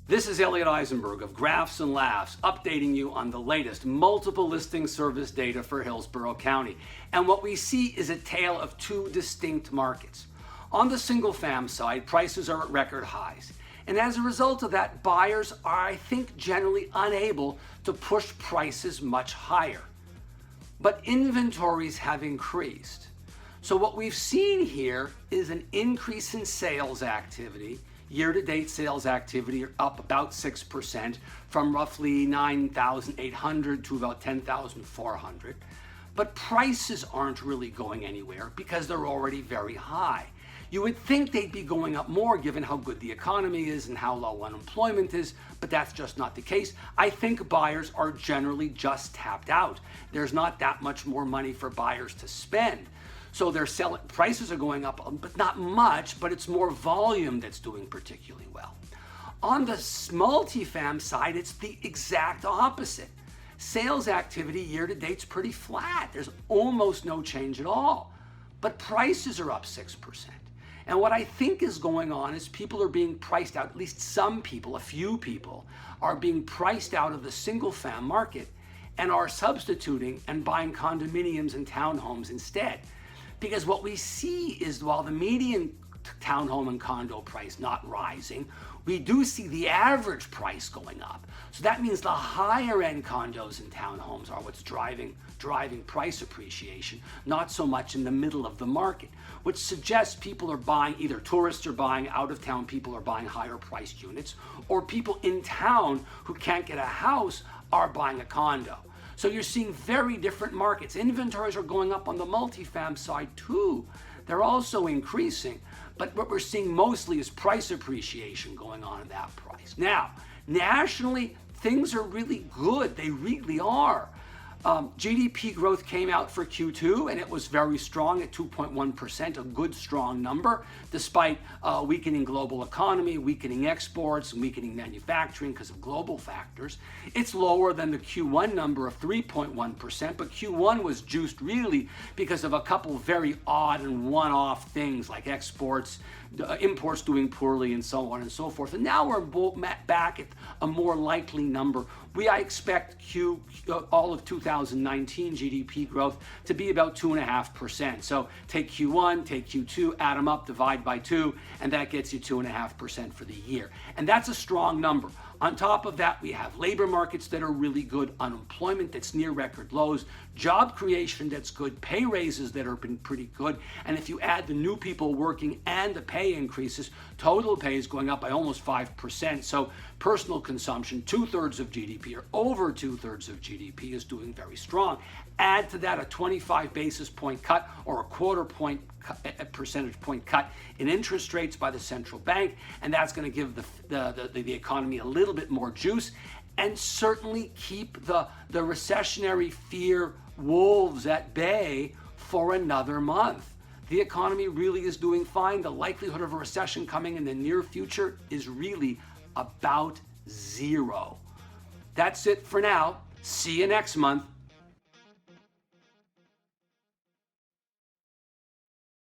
This is Elliot Eisenberg of Graphs and Laughs, updating you on the latest multiple listing service data for Hillsborough County. And what we see is a tale of two distinct markets. On the single fam side, prices are at record highs. And as a result of that, buyers are, I think, generally unable to push prices much higher. But inventories have increased. So what we've seen here is an increase in sales activity. Year-to-date sales activity are up about 6% from roughly 9,800 to about 10,400. But prices aren't really going anywhere because they're already very high. You would think they'd be going up more given how good the economy is and how low unemployment is, but that's just not the case. I think buyers are generally just tapped out. There's not that much more money for buyers to spend. So they're selling, prices are going up, but not much, but it's more volume that's doing particularly well. On the multifam side, it's the exact opposite. Sales activity year to date's pretty flat. There's almost no change at all, but prices are up 6%. And what I think is going on is people are being priced out, at least some people, a few people, are being priced out of the single fam market and are substituting and buying condominiums and townhomes instead. Because what we see is while the median townhome and condo price not rising, we do see the average price going up. So that means the higher end condos and townhomes are what's driving price appreciation, not so much in the middle of the market, which suggests people are buying, either tourists are buying, out of town people are buying higher priced units, or people in town who can't get a house are buying a condo. So you're seeing very different markets. Inventories are going up on the multifam side too. They're also increasing, but what we're seeing mostly is price appreciation going on in that price. Now, nationally, things are really good. They really are. GDP growth came out for Q2 and it was very strong at 2.1%, a good strong number, despite weakening global economy, weakening exports, and weakening manufacturing because of global factors. It's lower than the Q1 number of 3.1%, but Q1 was juiced really because of a couple very odd and one-off things like exports, imports doing poorly, and so on and so forth. And now we're back at a more likely number. I expect all of 2019 GDP growth to be about 2.5%. So take Q1, take Q2, add them up, divide by 2, and that gets you 2.5% for the year. And that's a strong number. On top of that, we have labor markets that are really good, unemployment that's near record lows, job creation that's good, pay raises that have been pretty good, and if you add the new people working and the pay increases, total pay is going up by almost 5%. So personal consumption, 2/3 of GDP, or over 2/3 of GDP, is doing very strong. Add to that a 25 basis point cut or a percentage point cut in interest rates by the central bank, and that's going to give the economy a little bit more juice, and certainly keep the recessionary fear wolves at bay for another month. The economy really is doing fine. The likelihood of a recession coming in the near future is really about zero. That's it for now. See you next month.